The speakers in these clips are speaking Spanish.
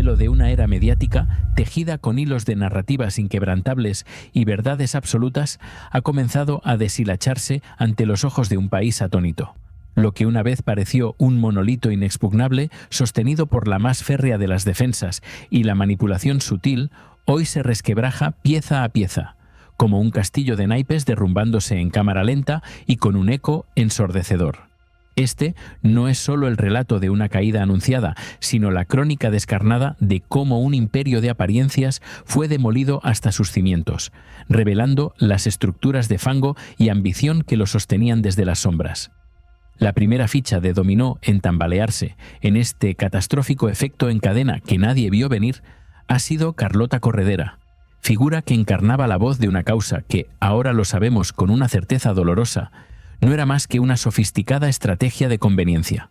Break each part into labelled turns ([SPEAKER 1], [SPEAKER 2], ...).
[SPEAKER 1] velo de una era mediática, tejida con hilos de narrativas inquebrantables y verdades absolutas, ha comenzado a deshilacharse ante los ojos de un país atónito. Lo que una vez pareció un monolito inexpugnable, sostenido por la más férrea de las defensas y la manipulación sutil, hoy se resquebraja pieza a pieza, como un castillo de naipes derrumbándose en cámara lenta y con un eco ensordecedor. Este no es solo el relato de una caída anunciada, sino la crónica descarnada de cómo un imperio de apariencias fue demolido hasta sus cimientos, revelando las estructuras de fango y ambición que lo sostenían desde las sombras. La primera ficha de dominó en tambalearse en este catastrófico efecto en cadena que nadie vio venir ha sido Carlota Corredera, figura que encarnaba la voz de una causa que, ahora lo sabemos con una certeza dolorosa, no era más que una sofisticada estrategia de conveniencia.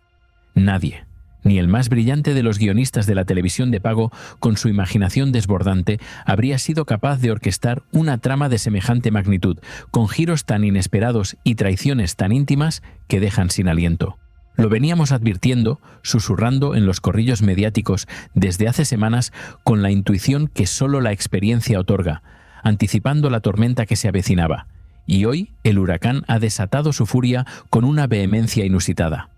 [SPEAKER 1] Nadie, ni el más brillante de los guionistas de la televisión de pago, con su imaginación desbordante, habría sido capaz de orquestar una trama de semejante magnitud, con giros tan inesperados y traiciones tan íntimas que dejan sin aliento. Lo veníamos advirtiendo, susurrando en los corrillos mediáticos desde hace semanas con la intuición que solo la experiencia otorga, anticipando la tormenta que se avecinaba. Y hoy el huracán ha desatado su furia con una vehemencia inusitada.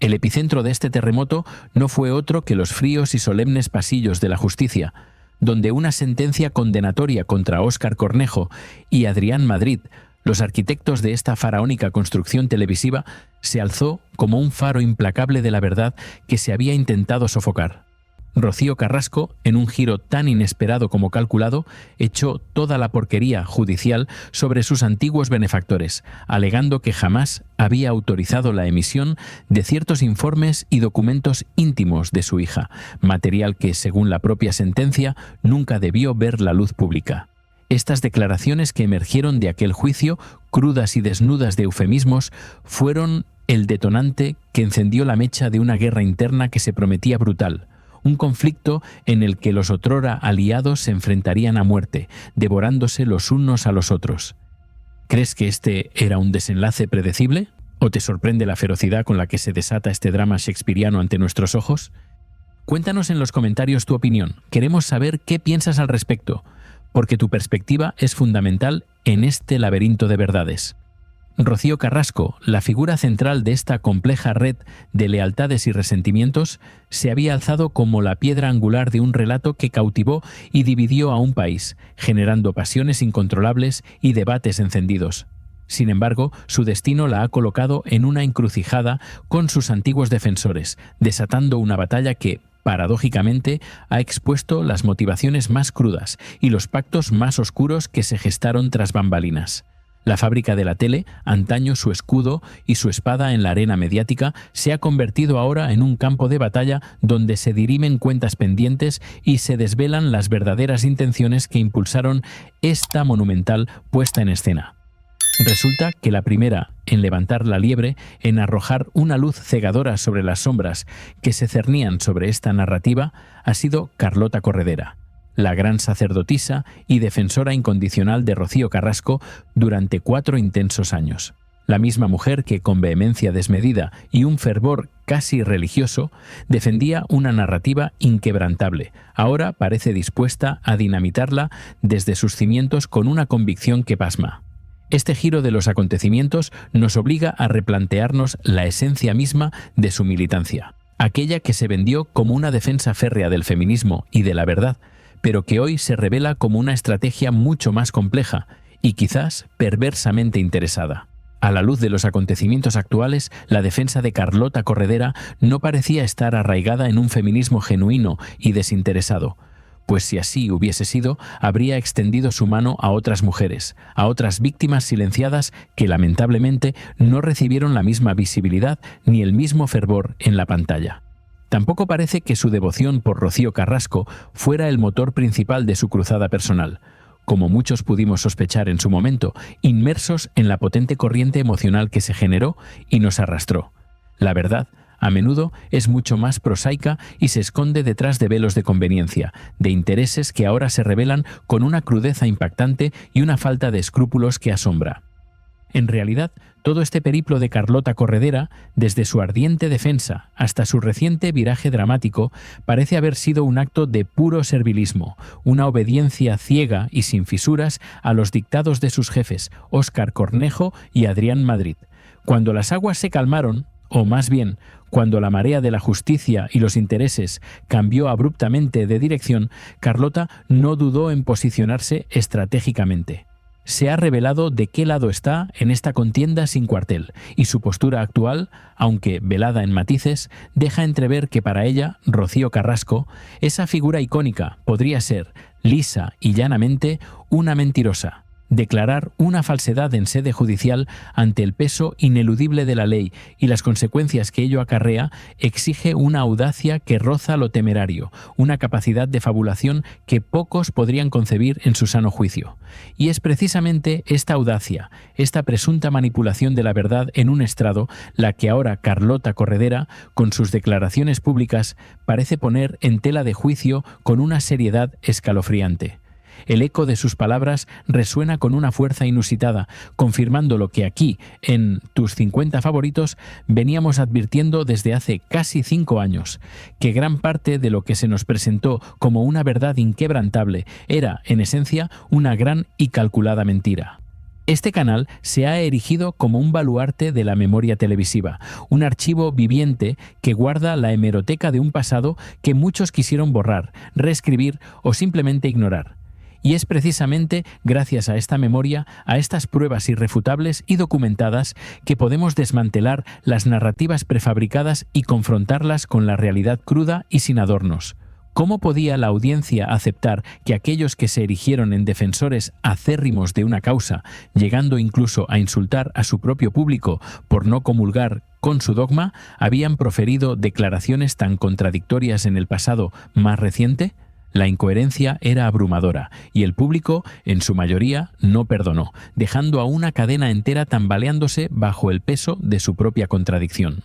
[SPEAKER 1] El epicentro de este terremoto no fue otro que los fríos y solemnes pasillos de la justicia, donde una sentencia condenatoria contra Óscar Cornejo y Adrián Madrid, los arquitectos de esta faraónica construcción televisiva, se alzó como un faro implacable de la verdad que se había intentado sofocar. Rocío Carrasco, en un giro tan inesperado como calculado, echó toda la porquería judicial sobre sus antiguos benefactores, alegando que jamás había autorizado la emisión de ciertos informes y documentos íntimos de su hija, material que, según la propia sentencia, nunca debió ver la luz pública. Estas declaraciones que emergieron de aquel juicio, crudas y desnudas de eufemismos, fueron el detonante que encendió la mecha de una guerra interna que se prometía brutal, un conflicto en el que los otrora aliados se enfrentarían a muerte, devorándose los unos a los otros. ¿Crees que este era un desenlace predecible? ¿O te sorprende la ferocidad con la que se desata este drama shakespeariano ante nuestros ojos? Cuéntanos en los comentarios tu opinión. Queremos saber qué piensas al respecto, porque tu perspectiva es fundamental en este laberinto de verdades. Rocío Carrasco, la figura central de esta compleja red de lealtades y resentimientos, se había alzado como la piedra angular de un relato que cautivó y dividió a un país, generando pasiones incontrolables y debates encendidos. Sin embargo, su destino la ha colocado en una encrucijada con sus antiguos defensores, desatando una batalla que, paradójicamente, ha expuesto las motivaciones más crudas y los pactos más oscuros que se gestaron tras bambalinas. La fábrica de la tele, antaño su escudo y su espada en la arena mediática, se ha convertido ahora en un campo de batalla donde se dirimen cuentas pendientes y se desvelan las verdaderas intenciones que impulsaron esta monumental puesta en escena. Resulta que la primera en levantar la liebre, en arrojar una luz cegadora sobre las sombras que se cernían sobre esta narrativa, ha sido Carlota Corredera, la gran sacerdotisa y defensora incondicional de Rocío Carrasco durante 4 intensos años. La misma mujer que, con vehemencia desmedida y un fervor casi religioso, defendía una narrativa inquebrantable, ahora parece dispuesta a dinamitarla desde sus cimientos con una convicción que pasma. Este giro de los acontecimientos nos obliga a replantearnos la esencia misma de su militancia, aquella que se vendió como una defensa férrea del feminismo y de la verdad, pero que hoy se revela como una estrategia mucho más compleja y quizás perversamente interesada. A la luz de los acontecimientos actuales, la defensa de Carlota Corredera no parecía estar arraigada en un feminismo genuino y desinteresado, pues si así hubiese sido, habría extendido su mano a otras mujeres, a otras víctimas silenciadas que lamentablemente no recibieron la misma visibilidad ni el mismo fervor en la pantalla. Tampoco parece que su devoción por Rocío Carrasco fuera el motor principal de su cruzada personal, como muchos pudimos sospechar en su momento, inmersos en la potente corriente emocional que se generó y nos arrastró. La verdad, a menudo, es mucho más prosaica y se esconde detrás de velos de conveniencia, de intereses que ahora se revelan con una crudeza impactante y una falta de escrúpulos que asombra. En realidad, todo este periplo de Carlota Corredera, desde su ardiente defensa hasta su reciente viraje dramático, parece haber sido un acto de puro servilismo, una obediencia ciega y sin fisuras a los dictados de sus jefes, Óscar Cornejo y Adrián Madrid. Cuando las aguas se calmaron, o más bien, cuando la marea de la justicia y los intereses cambió abruptamente de dirección, Carlota no dudó en posicionarse estratégicamente. Se ha revelado de qué lado está en esta contienda sin cuartel, y su postura actual, aunque velada en matices, deja entrever que para ella, Rocío Carrasco, esa figura icónica podría ser, lisa y llanamente, una mentirosa. Declarar una falsedad en sede judicial ante el peso ineludible de la ley y las consecuencias que ello acarrea exige una audacia que roza lo temerario, una capacidad de fabulación que pocos podrían concebir en su sano juicio. Y es precisamente esta audacia, esta presunta manipulación de la verdad en un estrado, la que ahora Carlota Corredera, con sus declaraciones públicas, parece poner en tela de juicio con una seriedad escalofriante. El eco de sus palabras resuena con una fuerza inusitada, confirmando lo que aquí, en Tus 50 favoritos, veníamos advirtiendo desde hace casi 5 años, que gran parte de lo que se nos presentó como una verdad inquebrantable era, en esencia, una gran y calculada mentira. Este canal se ha erigido como un baluarte de la memoria televisiva, un archivo viviente que guarda la hemeroteca de un pasado que muchos quisieron borrar, reescribir o simplemente ignorar. Y es precisamente gracias a esta memoria, a estas pruebas irrefutables y documentadas, que podemos desmantelar las narrativas prefabricadas y confrontarlas con la realidad cruda y sin adornos. ¿Cómo podía la audiencia aceptar que aquellos que se erigieron en defensores acérrimos de una causa, llegando incluso a insultar a su propio público por no comulgar con su dogma, habían proferido declaraciones tan contradictorias en el pasado más reciente? La incoherencia era abrumadora y el público, en su mayoría, no perdonó, dejando a una cadena entera tambaleándose bajo el peso de su propia contradicción.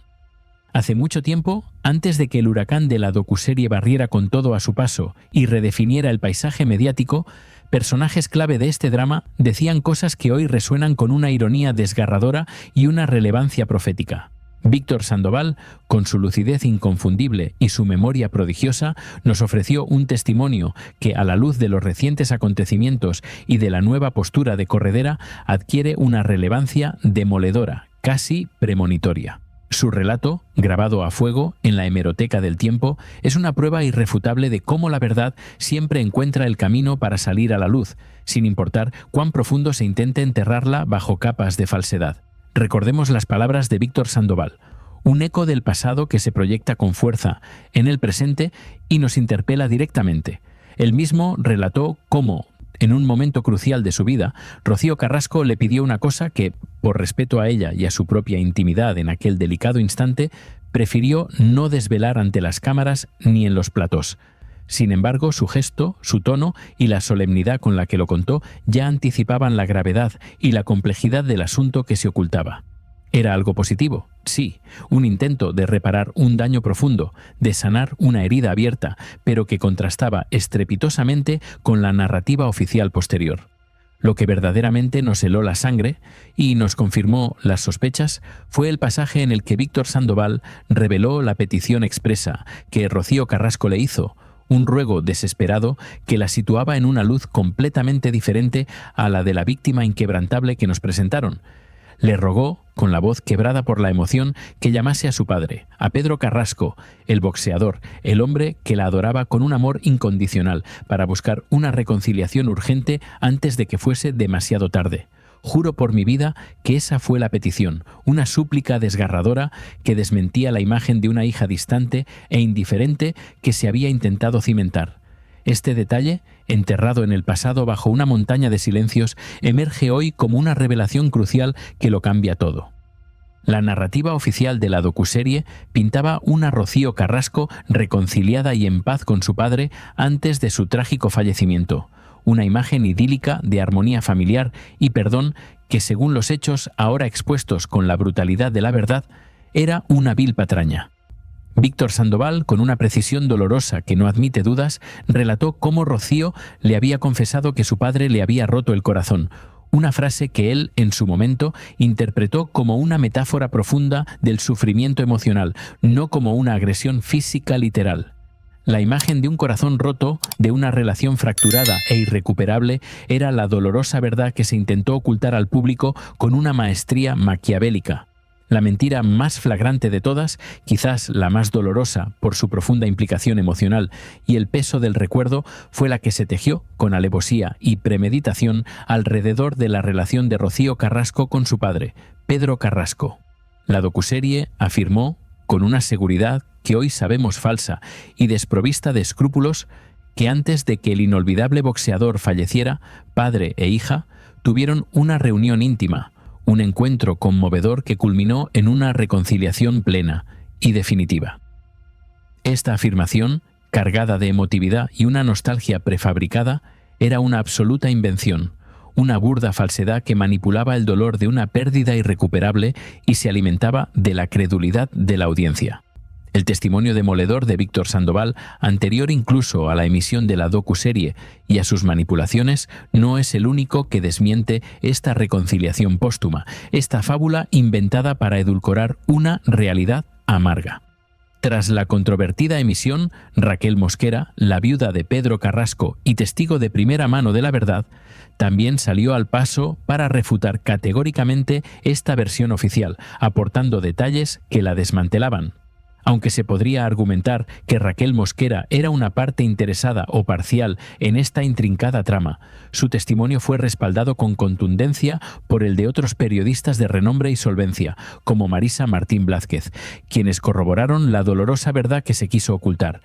[SPEAKER 1] Hace mucho tiempo, antes de que el huracán de la docuserie barriera con todo a su paso y redefiniera el paisaje mediático, personajes clave de este drama decían cosas que hoy resuenan con una ironía desgarradora y una relevancia profética. Víctor Sandoval, con su lucidez inconfundible y su memoria prodigiosa, nos ofreció un testimonio que, a la luz de los recientes acontecimientos y de la nueva postura de Corredera, adquiere una relevancia demoledora, casi premonitoria. Su relato, grabado a fuego en la hemeroteca del tiempo, es una prueba irrefutable de cómo la verdad siempre encuentra el camino para salir a la luz, sin importar cuán profundo se intente enterrarla bajo capas de falsedad. Recordemos las palabras de Víctor Sandoval, un eco del pasado que se proyecta con fuerza en el presente y nos interpela directamente. Él mismo relató cómo, en un momento crucial de su vida, Rocío Carrasco le pidió una cosa que, por respeto a ella y a su propia intimidad en aquel delicado instante, prefirió no desvelar ante las cámaras ni en los platós. Sin embargo, su gesto, su tono y la solemnidad con la que lo contó ya anticipaban la gravedad y la complejidad del asunto que se ocultaba. Era algo positivo, sí, un intento de reparar un daño profundo, de sanar una herida abierta, pero que contrastaba estrepitosamente con la narrativa oficial posterior. Lo que verdaderamente nos heló la sangre y nos confirmó las sospechas fue el pasaje en el que Víctor Sandoval reveló la petición expresa que Rocío Carrasco le hizo, un ruego desesperado que la situaba en una luz completamente diferente a la de la víctima inquebrantable que nos presentaron. Le rogó, con la voz quebrada por la emoción, que llamase a su padre, a Pedro Carrasco, el boxeador, el hombre que la adoraba con un amor incondicional, para buscar una reconciliación urgente antes de que fuese demasiado tarde. Juro por mi vida que esa fue la petición, una súplica desgarradora que desmentía la imagen de una hija distante e indiferente que se había intentado cimentar. Este detalle, enterrado en el pasado bajo una montaña de silencios, emerge hoy como una revelación crucial que lo cambia todo. La narrativa oficial de la docuserie pintaba una Rocío Carrasco reconciliada y en paz con su padre antes de su trágico fallecimiento. Una imagen idílica de armonía familiar y perdón que, según los hechos ahora expuestos con la brutalidad de la verdad, era una vil patraña. Víctor Sandoval, con una precisión dolorosa que no admite dudas, relató cómo Rocío le había confesado que su padre le había roto el corazón, una frase que él, en su momento, interpretó como una metáfora profunda del sufrimiento emocional, no como una agresión física literal. La imagen de un corazón roto, de una relación fracturada e irrecuperable, era la dolorosa verdad que se intentó ocultar al público con una maestría maquiavélica. La mentira más flagrante de todas, quizás la más dolorosa por su profunda implicación emocional y el peso del recuerdo, fue la que se tejió con alevosía y premeditación alrededor de la relación de Rocío Carrasco con su padre, Pedro Carrasco. La docuserie afirmó, con una seguridad que hoy sabemos falsa y desprovista de escrúpulos, que antes de que el inolvidable boxeador falleciera, padre e hija tuvieron una reunión íntima, un encuentro conmovedor que culminó en una reconciliación plena y definitiva. Esta afirmación, cargada de emotividad y una nostalgia prefabricada, era una absoluta invención, una burda falsedad que manipulaba el dolor de una pérdida irrecuperable y se alimentaba de la credulidad de la audiencia. El testimonio demoledor de Víctor Sandoval, anterior incluso a la emisión de la docuserie y a sus manipulaciones, no es el único que desmiente esta reconciliación póstuma, esta fábula inventada para edulcorar una realidad amarga. Tras la controvertida emisión, Raquel Mosquera, la viuda de Pedro Carrasco y testigo de primera mano de la verdad, también salió al paso para refutar categóricamente esta versión oficial, aportando detalles que la desmantelaban. Aunque se podría argumentar que Raquel Mosquera era una parte interesada o parcial en esta intrincada trama, su testimonio fue respaldado con contundencia por el de otros periodistas de renombre y solvencia, como Marisa Martín Blázquez, quienes corroboraron la dolorosa verdad que se quiso ocultar.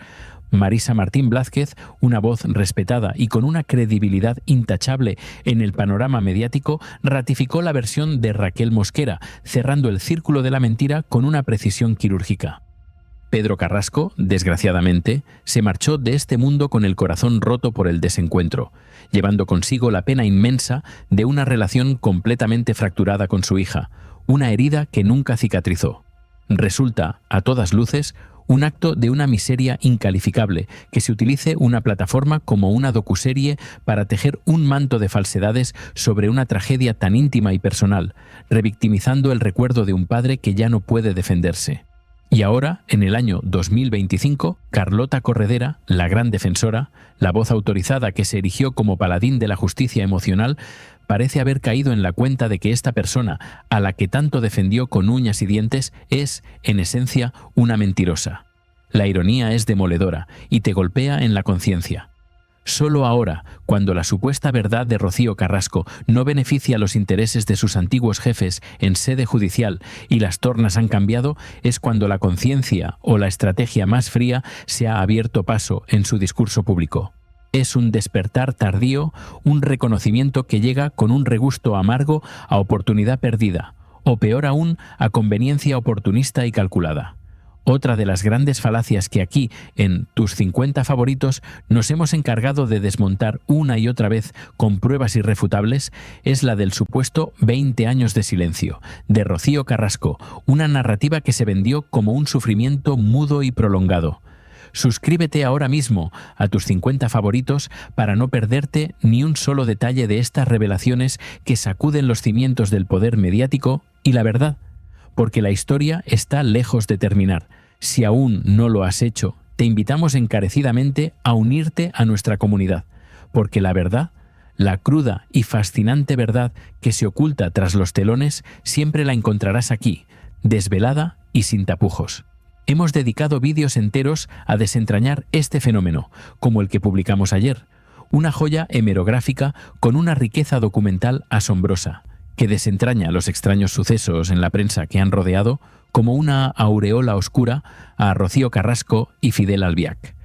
[SPEAKER 1] Marisa Martín Blázquez, una voz respetada y con una credibilidad intachable en el panorama mediático, ratificó la versión de Raquel Mosquera, cerrando el círculo de la mentira con una precisión quirúrgica. Pedro Carrasco, desgraciadamente, se marchó de este mundo con el corazón roto por el desencuentro, llevando consigo la pena inmensa de una relación completamente fracturada con su hija, una herida que nunca cicatrizó. Resulta, a todas luces, un acto de una miseria incalificable que se utilice una plataforma como una docuserie para tejer un manto de falsedades sobre una tragedia tan íntima y personal, revictimizando el recuerdo de un padre que ya no puede defenderse. Y ahora, en el año 2025, Carlota Corredera, la gran defensora, la voz autorizada que se erigió como paladín de la justicia emocional, parece haber caído en la cuenta de que esta persona, a la que tanto defendió con uñas y dientes, es, en esencia, una mentirosa. La ironía es demoledora y te golpea en la conciencia. Solo ahora, cuando la supuesta verdad de Rocío Carrasco no beneficia los intereses de sus antiguos jefes en sede judicial y las tornas han cambiado, es cuando la conciencia o la estrategia más fría se ha abierto paso en su discurso público. Es un despertar tardío, un reconocimiento que llega con un regusto amargo a oportunidad perdida, o peor aún, a conveniencia oportunista y calculada. Otra de las grandes falacias que aquí, en Tus 50 favoritos, nos hemos encargado de desmontar una y otra vez con pruebas irrefutables, es la del supuesto 20 años de silencio, de Rocío Carrasco, una narrativa que se vendió como un sufrimiento mudo y prolongado. Suscríbete ahora mismo a Tus 50 favoritos para no perderte ni un solo detalle de estas revelaciones que sacuden los cimientos del poder mediático y la verdad. Porque la historia está lejos de terminar. Si aún no lo has hecho, te invitamos encarecidamente a unirte a nuestra comunidad, porque la verdad, la cruda y fascinante verdad que se oculta tras los telones, siempre la encontrarás aquí, desvelada y sin tapujos. Hemos dedicado vídeos enteros a desentrañar este fenómeno, como el que publicamos ayer, una joya hemerográfica con una riqueza documental asombrosa, que desentraña los extraños sucesos en la prensa que han rodeado como una aureola oscura a Rocío Carrasco y Fidel Albiac.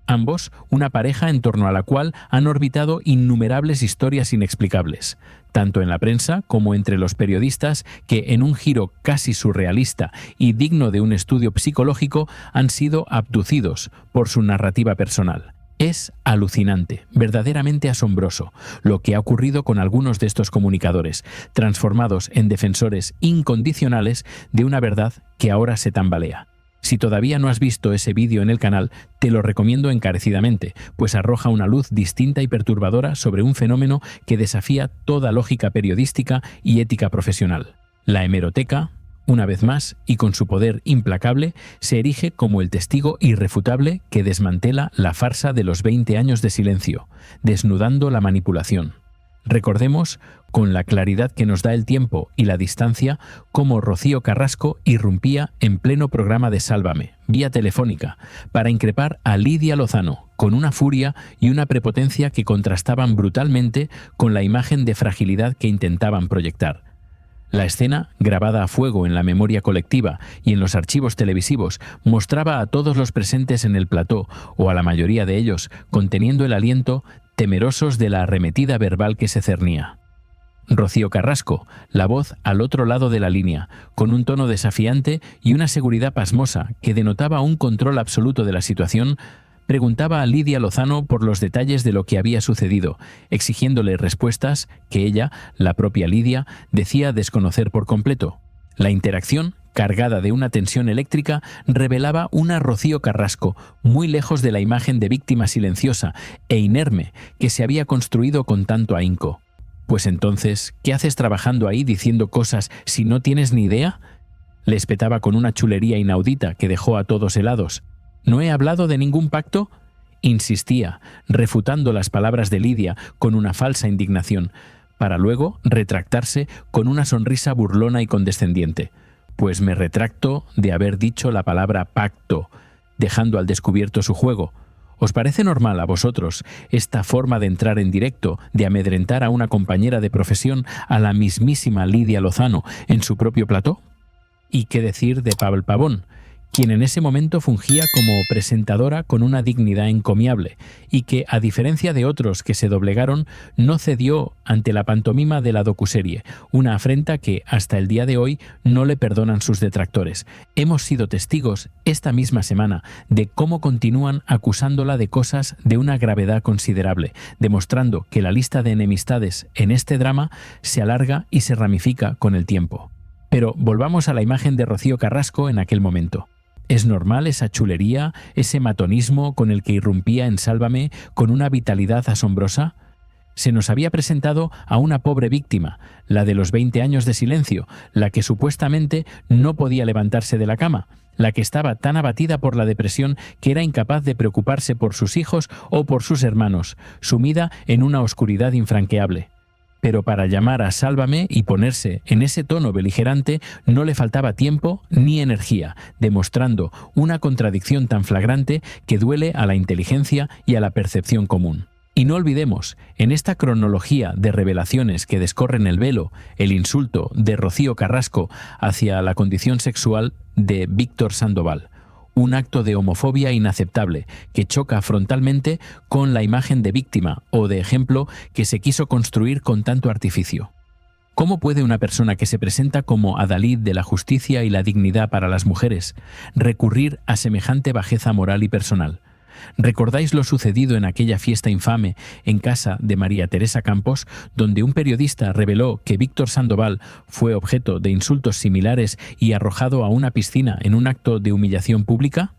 [SPEAKER 1] Ambos, una pareja en torno a la cual han orbitado innumerables historias inexplicables, tanto en la prensa como entre los periodistas que, en un giro casi surrealista y digno de un estudio psicológico, han sido abducidos por su narrativa personal. Es alucinante, verdaderamente asombroso, lo que ha ocurrido con algunos de estos comunicadores, transformados en defensores incondicionales de una verdad que ahora se tambalea. Si todavía no has visto ese vídeo en el canal, te lo recomiendo encarecidamente, pues arroja una luz distinta y perturbadora sobre un fenómeno que desafía toda lógica periodística y ética profesional. La hemeroteca, una vez más, y con su poder implacable, se erige como el testigo irrefutable que desmantela la farsa de los 20 años de silencio, desnudando la manipulación. Recordemos, con la claridad que nos da el tiempo y la distancia, cómo Rocío Carrasco irrumpía en pleno programa de Sálvame, vía telefónica, para increpar a Lidia Lozano, con una furia y una prepotencia que contrastaban brutalmente con la imagen de fragilidad que intentaban proyectar. La escena, grabada a fuego en la memoria colectiva y en los archivos televisivos, mostraba a todos los presentes en el plató, o a la mayoría de ellos, conteniendo el aliento, temerosos de la arremetida verbal que se cernía. Rocío Carrasco, la voz al otro lado de la línea, con un tono desafiante y una seguridad pasmosa que denotaba un control absoluto de la situación, preguntaba a Lidia Lozano por los detalles de lo que había sucedido, exigiéndole respuestas que ella, la propia Lidia, decía desconocer por completo. La interacción, cargada de una tensión eléctrica, revelaba una Rocío Carrasco muy lejos de la imagen de víctima silenciosa e inerme que se había construido con tanto ahínco. Pues entonces, ¿qué haces trabajando ahí diciendo cosas si no tienes ni idea? Le espetaba con una chulería inaudita que dejó a todos helados. ¿No he hablado de ningún pacto? Insistía, refutando las palabras de Lidia con una falsa indignación, para luego retractarse con una sonrisa burlona y condescendiente. Pues me retracto de haber dicho la palabra pacto, dejando al descubierto su juego. ¿Os parece normal a vosotros esta forma de entrar en directo, de amedrentar a una compañera de profesión, a la mismísima Lidia Lozano, en su propio plató? ¿Y qué decir de Pavel Pavón, quien en ese momento fungía como presentadora con una dignidad encomiable y que, a diferencia de otros que se doblegaron, no cedió ante la pantomima de la docuserie, una afrenta que, hasta el día de hoy, no le perdonan sus detractores? Hemos sido testigos esta misma semana de cómo continúan acusándola de cosas de una gravedad considerable, demostrando que la lista de enemistades en este drama se alarga y se ramifica con el tiempo. Pero volvamos a la imagen de Rocío Carrasco en aquel momento. ¿Es normal esa chulería, ese matonismo con el que irrumpía en Sálvame con una vitalidad asombrosa? Se nos había presentado a una pobre víctima, la de los 20 años de silencio, la que supuestamente no podía levantarse de la cama, la que estaba tan abatida por la depresión que era incapaz de preocuparse por sus hijos o por sus hermanos, sumida en una oscuridad infranqueable. Pero para llamar a Sálvame y ponerse en ese tono beligerante no le faltaba tiempo ni energía, demostrando una contradicción tan flagrante que duele a la inteligencia y a la percepción común. Y no olvidemos, en esta cronología de revelaciones que descorren el velo, el insulto de Rocío Carrasco hacia la condición sexual de Víctor Sandoval, un acto de homofobia inaceptable que choca frontalmente con la imagen de víctima o de ejemplo que se quiso construir con tanto artificio. ¿Cómo puede una persona que se presenta como adalid de la justicia y la dignidad para las mujeres recurrir a semejante bajeza moral y personal? ¿Recordáis lo sucedido en aquella fiesta infame en casa de María Teresa Campos, donde un periodista reveló que Víctor Sandoval fue objeto de insultos similares y arrojado a una piscina en un acto de humillación pública?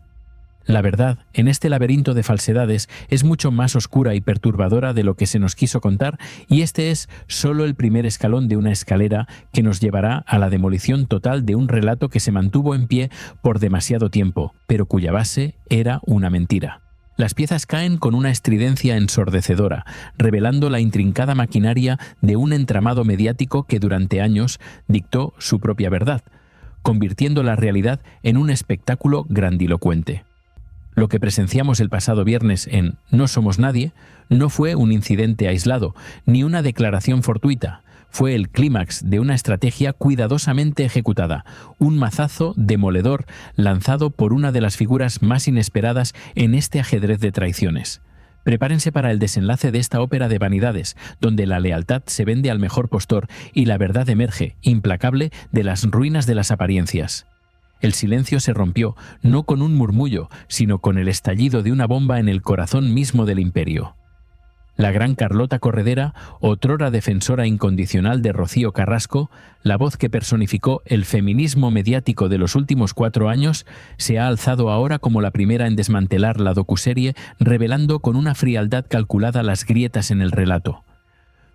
[SPEAKER 1] La verdad, en este laberinto de falsedades, es mucho más oscura y perturbadora de lo que se nos quiso contar, y este es solo el primer escalón de una escalera que nos llevará a la demolición total de un relato que se mantuvo en pie por demasiado tiempo, pero cuya base era una mentira. Las piezas caen con una estridencia ensordecedora, revelando la intrincada maquinaria de un entramado mediático que durante años dictó su propia verdad, convirtiendo la realidad en un espectáculo grandilocuente. Lo que presenciamos el pasado viernes en No somos nadie no fue un incidente aislado, ni una declaración fortuita. Fue el clímax de una estrategia cuidadosamente ejecutada, un mazazo demoledor lanzado por una de las figuras más inesperadas en este ajedrez de traiciones. Prepárense para el desenlace de esta ópera de vanidades, donde la lealtad se vende al mejor postor y la verdad emerge, implacable, de las ruinas de las apariencias. El silencio se rompió, no con un murmullo, sino con el estallido de una bomba en el corazón mismo del imperio. La gran Carlota Corredera, otrora defensora incondicional de Rocío Carrasco, la voz que personificó el feminismo mediático de los últimos 4 años, se ha alzado ahora como la primera en desmantelar la docuserie, revelando con una frialdad calculada las grietas en el relato.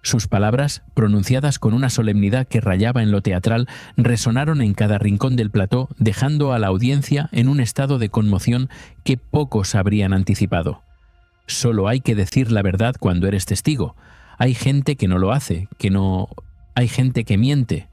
[SPEAKER 1] Sus palabras, pronunciadas con una solemnidad que rayaba en lo teatral, resonaron en cada rincón del plató, dejando a la audiencia en un estado de conmoción que pocos habrían anticipado. Solo hay que decir la verdad cuando eres testigo. Hay gente que no lo hace, hay gente que miente.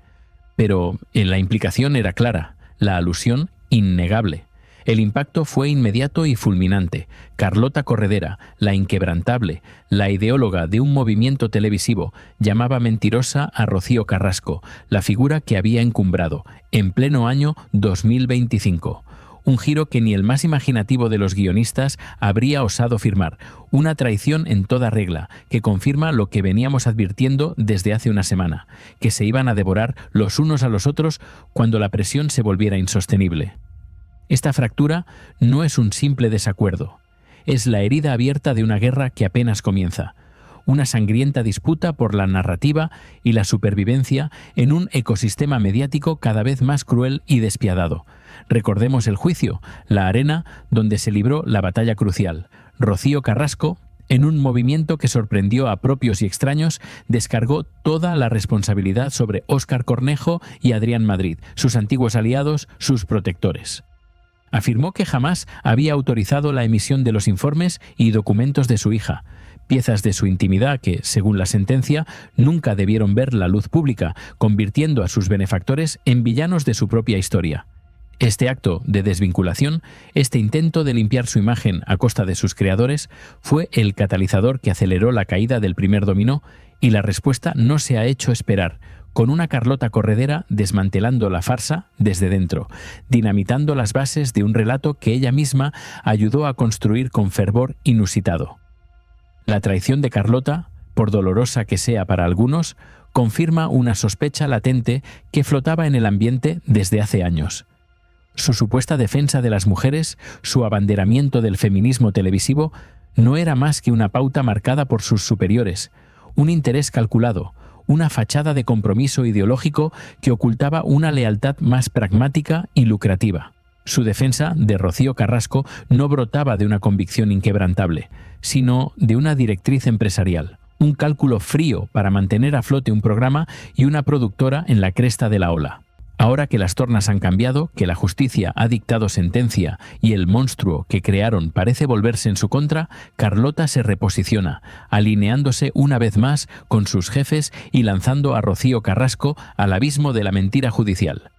[SPEAKER 1] Pero la implicación era clara, la alusión innegable. El impacto fue inmediato y fulminante. Carlota Corredera, la inquebrantable, la ideóloga de un movimiento televisivo, llamaba mentirosa a Rocío Carrasco, la figura que había encumbrado, en pleno año 2025. Un giro que ni el más imaginativo de los guionistas habría osado firmar, una traición en toda regla, que confirma lo que veníamos advirtiendo desde hace una semana, que se iban a devorar los unos a los otros cuando la presión se volviera insostenible. Esta fractura no es un simple desacuerdo, es la herida abierta de una guerra que apenas comienza, una sangrienta disputa por la narrativa y la supervivencia en un ecosistema mediático cada vez más cruel y despiadado. Recordemos el juicio, la arena donde se libró la batalla crucial. Rocío Carrasco, en un movimiento que sorprendió a propios y extraños, descargó toda la responsabilidad sobre Óscar Cornejo y Adrián Madrid, sus antiguos aliados, sus protectores. Afirmó que jamás había autorizado la emisión de los informes y documentos de su hija, piezas de su intimidad que, según la sentencia, nunca debieron ver la luz pública, convirtiendo a sus benefactores en villanos de su propia historia. Este acto de desvinculación, este intento de limpiar su imagen a costa de sus creadores, fue el catalizador que aceleró la caída del primer dominó, y la respuesta no se ha hecho esperar, con una Carlota Corredera desmantelando la farsa desde dentro, dinamitando las bases de un relato que ella misma ayudó a construir con fervor inusitado. La traición de Carlota, por dolorosa que sea para algunos, confirma una sospecha latente que flotaba en el ambiente desde hace años. Su supuesta defensa de las mujeres, su abanderamiento del feminismo televisivo, no era más que una pauta marcada por sus superiores, un interés calculado, una fachada de compromiso ideológico que ocultaba una lealtad más pragmática y lucrativa. Su defensa de Rocío Carrasco no brotaba de una convicción inquebrantable, sino de una directriz empresarial, un cálculo frío para mantener a flote un programa y una productora en la cresta de la ola. Ahora que las tornas han cambiado, que la justicia ha dictado sentencia y el monstruo que crearon parece volverse en su contra, Carlota se reposiciona, alineándose una vez más con sus jefes y lanzando a Rocío Carrasco al abismo de la mentira judicial.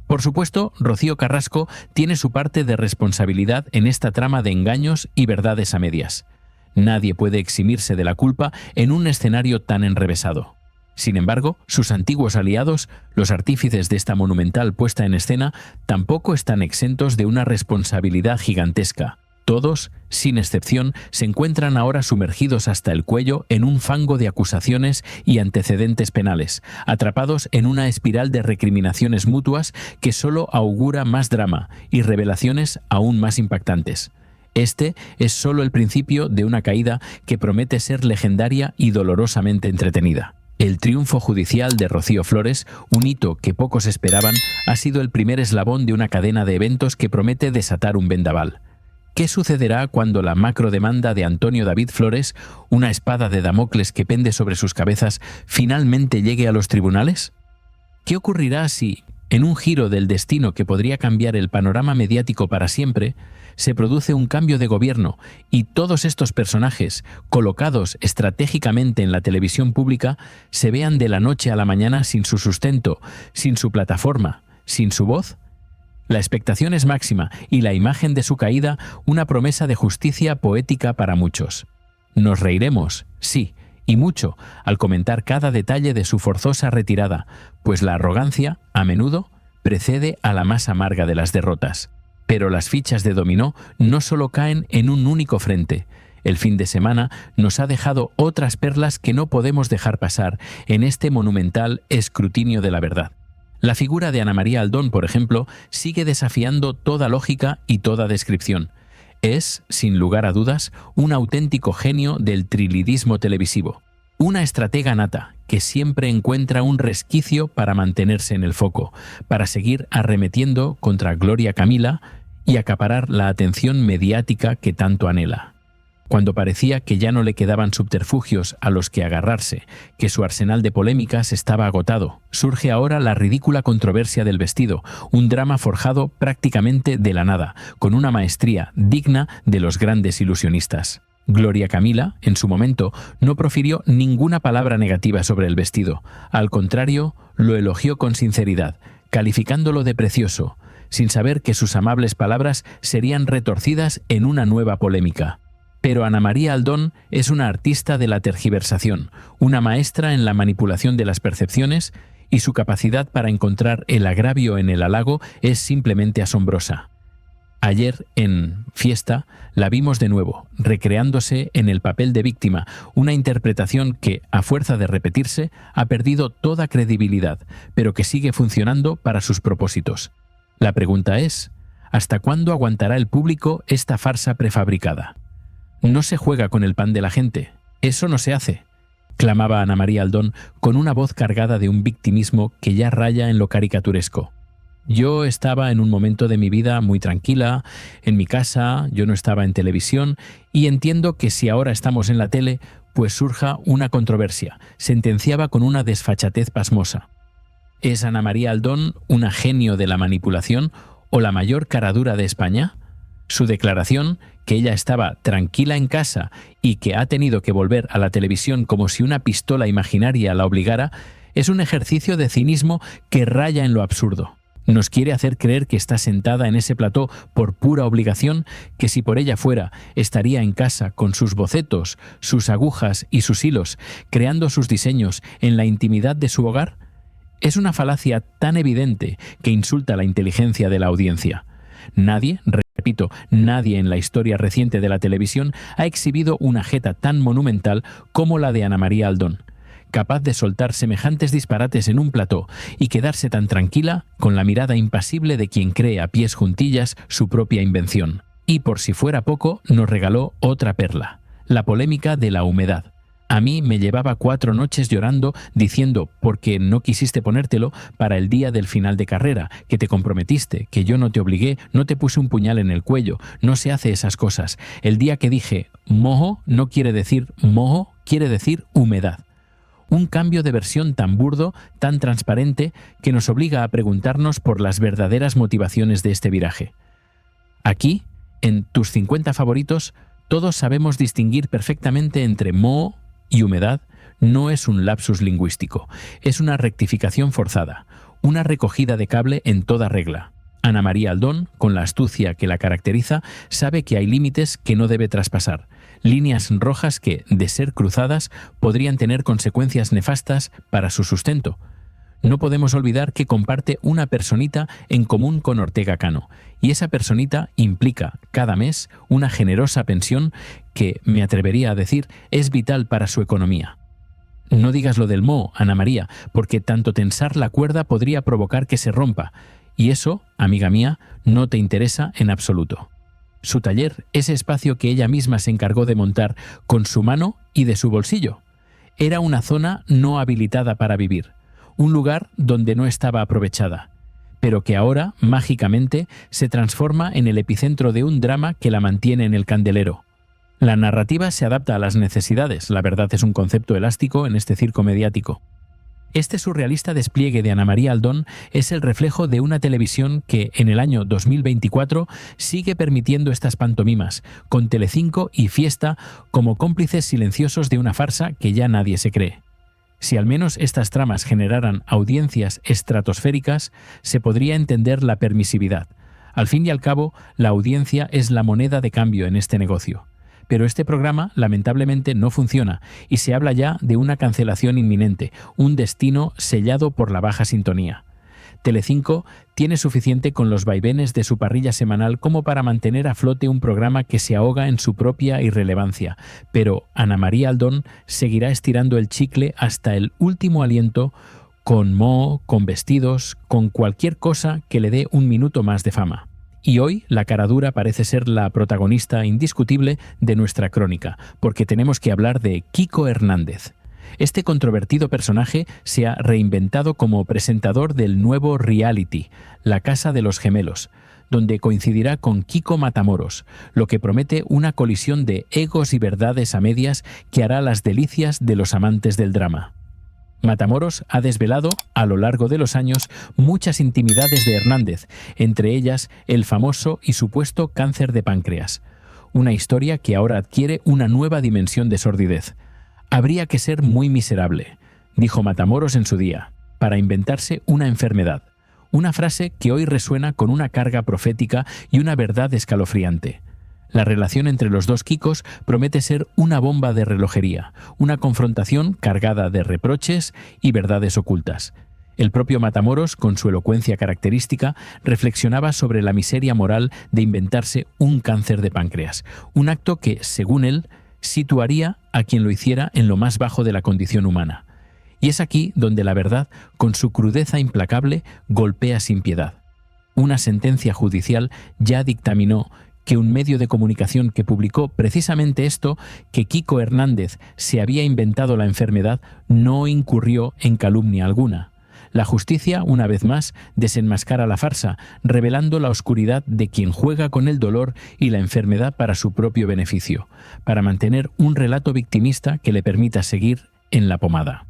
[SPEAKER 1] Por supuesto, Rocío Carrasco tiene su parte de responsabilidad en esta trama de engaños y verdades a medias. Nadie puede eximirse de la culpa en un escenario tan enrevesado. Sin embargo, sus antiguos aliados, los artífices de esta monumental puesta en escena, tampoco están exentos de una responsabilidad gigantesca. Todos, sin excepción, se encuentran ahora sumergidos hasta el cuello en un fango de acusaciones y antecedentes penales, atrapados en una espiral de recriminaciones mutuas que solo augura más drama y revelaciones aún más impactantes. Este es solo el principio de una caída que promete ser legendaria y dolorosamente entretenida. El triunfo judicial de Rocío Flores, un hito que pocos esperaban, ha sido el primer eslabón de una cadena de eventos que promete desatar un vendaval. ¿Qué sucederá cuando la macrodemanda de Antonio David Flores, una espada de Damocles que pende sobre sus cabezas, finalmente llegue a los tribunales? ¿Qué ocurrirá si, en un giro del destino que podría cambiar el panorama mediático para siempre, se produce un cambio de gobierno y todos estos personajes, colocados estratégicamente en la televisión pública, se vean de la noche a la mañana sin su sustento, sin su plataforma, sin su voz? La expectación es máxima y la imagen de su caída una promesa de justicia poética para muchos. Nos reiremos, sí, y mucho, al comentar cada detalle de su forzosa retirada, pues la arrogancia, a menudo, precede a la más amarga de las derrotas. Pero las fichas de dominó no solo caen en un único frente. El fin de semana nos ha dejado otras perlas que no podemos dejar pasar en este monumental escrutinio de la verdad. La figura de Ana María Aldón, por ejemplo, sigue desafiando toda lógica y toda descripción. Es, sin lugar a dudas, un auténtico genio del trilidismo televisivo. Una estratega nata que siempre encuentra un resquicio para mantenerse en el foco, para seguir arremetiendo contra Gloria Camila y acaparar la atención mediática que tanto anhela. Cuando parecía que ya no le quedaban subterfugios a los que agarrarse, que su arsenal de polémicas estaba agotado, surge ahora la ridícula controversia del vestido, un drama forjado prácticamente de la nada, con una maestría digna de los grandes ilusionistas. Gloria Camila, en su momento, no profirió ninguna palabra negativa sobre el vestido. Al contrario, lo elogió con sinceridad, calificándolo de precioso, sin saber que sus amables palabras serían retorcidas en una nueva polémica. Pero Ana María Aldón es una artista de la tergiversación, una maestra en la manipulación de las percepciones, y su capacidad para encontrar el agravio en el halago es simplemente asombrosa. Ayer, en Fiesta, la vimos de nuevo, recreándose en el papel de víctima, una interpretación que, a fuerza de repetirse, ha perdido toda credibilidad, pero que sigue funcionando para sus propósitos. La pregunta es, ¿hasta cuándo aguantará el público esta farsa prefabricada? No se juega con el pan de la gente, eso no se hace, clamaba Ana María Aldón con una voz cargada de un victimismo que ya raya en lo caricaturesco. Yo estaba en un momento de mi vida muy tranquila, en mi casa, yo no estaba en televisión, y entiendo que si ahora estamos en la tele, pues surja una controversia, sentenciaba con una desfachatez pasmosa. ¿Es Ana María Aldón una genio de la manipulación o la mayor caradura de España? Su declaración, que ella estaba tranquila en casa y que ha tenido que volver a la televisión como si una pistola imaginaria la obligara, es un ejercicio de cinismo que raya en lo absurdo. Nos quiere hacer creer que está sentada en ese plató por pura obligación, que si por ella fuera, estaría en casa con sus bocetos, sus agujas y sus hilos, creando sus diseños en la intimidad de su hogar. Es una falacia tan evidente que insulta la inteligencia de la audiencia. Nadie, repito, nadie en la historia reciente de la televisión ha exhibido una jeta tan monumental como la de Ana María Aldón, capaz de soltar semejantes disparates en un plató y quedarse tan tranquila con la mirada impasible de quien cree a pies juntillas su propia invención. Y por si fuera poco, nos regaló otra perla, la polémica de la humedad. A mí me llevaba 4 noches llorando diciendo porque no quisiste ponértelo para el día del final de carrera, que te comprometiste, que yo no te obligué, no te puse un puñal en el cuello, no se hace esas cosas. El día que dije mojo no quiere decir mojo, quiere decir humedad. Un cambio de versión tan burdo, tan transparente, que nos obliga a preguntarnos por las verdaderas motivaciones de este viraje. Aquí, en tus 50 favoritos, todos sabemos distinguir perfectamente entre moho y humedad. No es un lapsus lingüístico, es una rectificación forzada, una recogida de cable en toda regla. Ana María Aldón, con la astucia que la caracteriza, sabe que hay límites que no debe traspasar, líneas rojas que, de ser cruzadas, podrían tener consecuencias nefastas para su sustento. No podemos olvidar que comparte una personita en común con Ortega Cano, y esa personita implica, cada mes, una generosa pensión que, me atrevería a decir, es vital para su economía. No digas lo del moho, Ana María, porque tanto tensar la cuerda podría provocar que se rompa, y eso, amiga mía, no te interesa en absoluto. Su taller, ese espacio que ella misma se encargó de montar con su mano y de su bolsillo, era una zona no habilitada para vivir, un lugar donde no estaba aprovechada, pero que ahora, mágicamente, se transforma en el epicentro de un drama que la mantiene en el candelero. La narrativa se adapta a las necesidades, la verdad es un concepto elástico en este circo mediático. Este surrealista despliegue de Ana María Aldón es el reflejo de una televisión que, en el año 2024, sigue permitiendo estas pantomimas, con Telecinco y Fiesta como cómplices silenciosos de una farsa que ya nadie se cree. Si al menos estas tramas generaran audiencias estratosféricas, se podría entender la permisividad. Al fin y al cabo, la audiencia es la moneda de cambio en este negocio. Pero este programa, lamentablemente, no funciona y se habla ya de una cancelación inminente, un destino sellado por la baja sintonía. Telecinco tiene suficiente con los vaivenes de su parrilla semanal como para mantener a flote un programa que se ahoga en su propia irrelevancia, pero Ana María Aldón seguirá estirando el chicle hasta el último aliento, con moho, con vestidos, con cualquier cosa que le dé un minuto más de fama. Y hoy la caradura parece ser la protagonista indiscutible de nuestra crónica, porque tenemos que hablar de Kiko Hernández. Este controvertido personaje se ha reinventado como presentador del nuevo reality, La Casa de los Gemelos, donde coincidirá con Kiko Matamoros, lo que promete una colisión de egos y verdades a medias que hará las delicias de los amantes del drama. Matamoros ha desvelado, a lo largo de los años, muchas intimidades de Hernández, entre ellas el famoso y supuesto cáncer de páncreas. Una historia que ahora adquiere una nueva dimensión de sordidez. Habría que ser muy miserable, dijo Matamoros en su día, para inventarse una enfermedad. Una frase que hoy resuena con una carga profética y una verdad escalofriante. La relación entre los dos Kikos promete ser una bomba de relojería, una confrontación cargada de reproches y verdades ocultas. El propio Matamoros, con su elocuencia característica, reflexionaba sobre la miseria moral de inventarse un cáncer de páncreas, un acto que, según él, situaría a quien lo hiciera en lo más bajo de la condición humana. Y es aquí donde la verdad, con su crudeza implacable, golpea sin piedad. Una sentencia judicial ya dictaminó que un medio de comunicación que publicó precisamente esto, que Kiko Hernández se había inventado la enfermedad, no incurrió en calumnia alguna. La justicia, una vez más, desenmascara la farsa, revelando la oscuridad de quien juega con el dolor y la enfermedad para su propio beneficio, para mantener un relato victimista que le permita seguir en la pomada.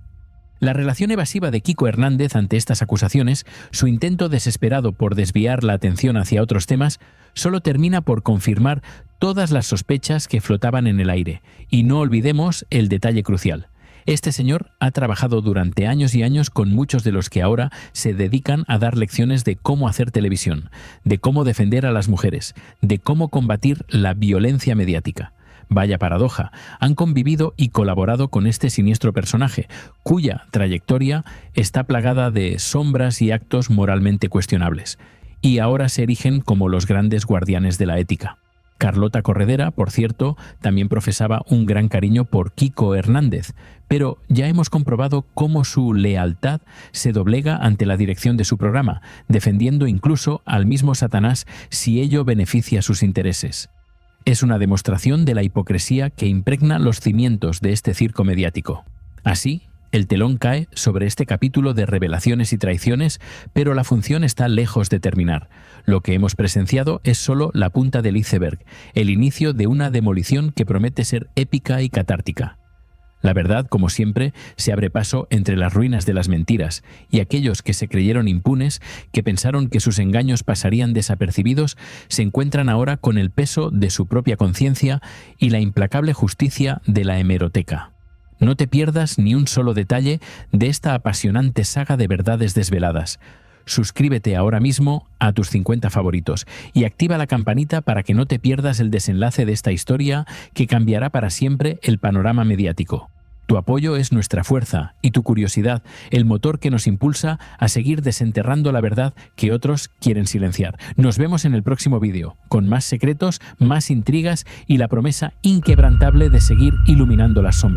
[SPEAKER 1] La relación evasiva de Kiko Hernández ante estas acusaciones, su intento desesperado por desviar la atención hacia otros temas, solo termina por confirmar todas las sospechas que flotaban en el aire. Y no olvidemos el detalle crucial. Este señor ha trabajado durante años y años con muchos de los que ahora se dedican a dar lecciones de cómo hacer televisión, de cómo defender a las mujeres, de cómo combatir la violencia mediática. Vaya paradoja, han convivido y colaborado con este siniestro personaje, cuya trayectoria está plagada de sombras y actos moralmente cuestionables, y ahora se erigen como los grandes guardianes de la ética. Carlota Corredera, por cierto, también profesaba un gran cariño por Kiko Hernández, pero ya hemos comprobado cómo su lealtad se doblega ante la dirección de su programa, defendiendo incluso al mismo Satanás si ello beneficia sus intereses. Es una demostración de la hipocresía que impregna los cimientos de este circo mediático. Así, el telón cae sobre este capítulo de revelaciones y traiciones, pero la función está lejos de terminar. Lo que hemos presenciado es solo la punta del iceberg, el inicio de una demolición que promete ser épica y catártica. La verdad, como siempre, se abre paso entre las ruinas de las mentiras, y aquellos que se creyeron impunes, que pensaron que sus engaños pasarían desapercibidos, se encuentran ahora con el peso de su propia conciencia y la implacable justicia de la hemeroteca. No te pierdas ni un solo detalle de esta apasionante saga de verdades desveladas. Suscríbete ahora mismo a tus 50 favoritos y activa la campanita para que no te pierdas el desenlace de esta historia que cambiará para siempre el panorama mediático. Tu apoyo es nuestra fuerza y tu curiosidad, el motor que nos impulsa a seguir desenterrando la verdad que otros quieren silenciar. Nos vemos en el próximo vídeo, con más secretos, más intrigas y la promesa inquebrantable de seguir iluminando las sombras.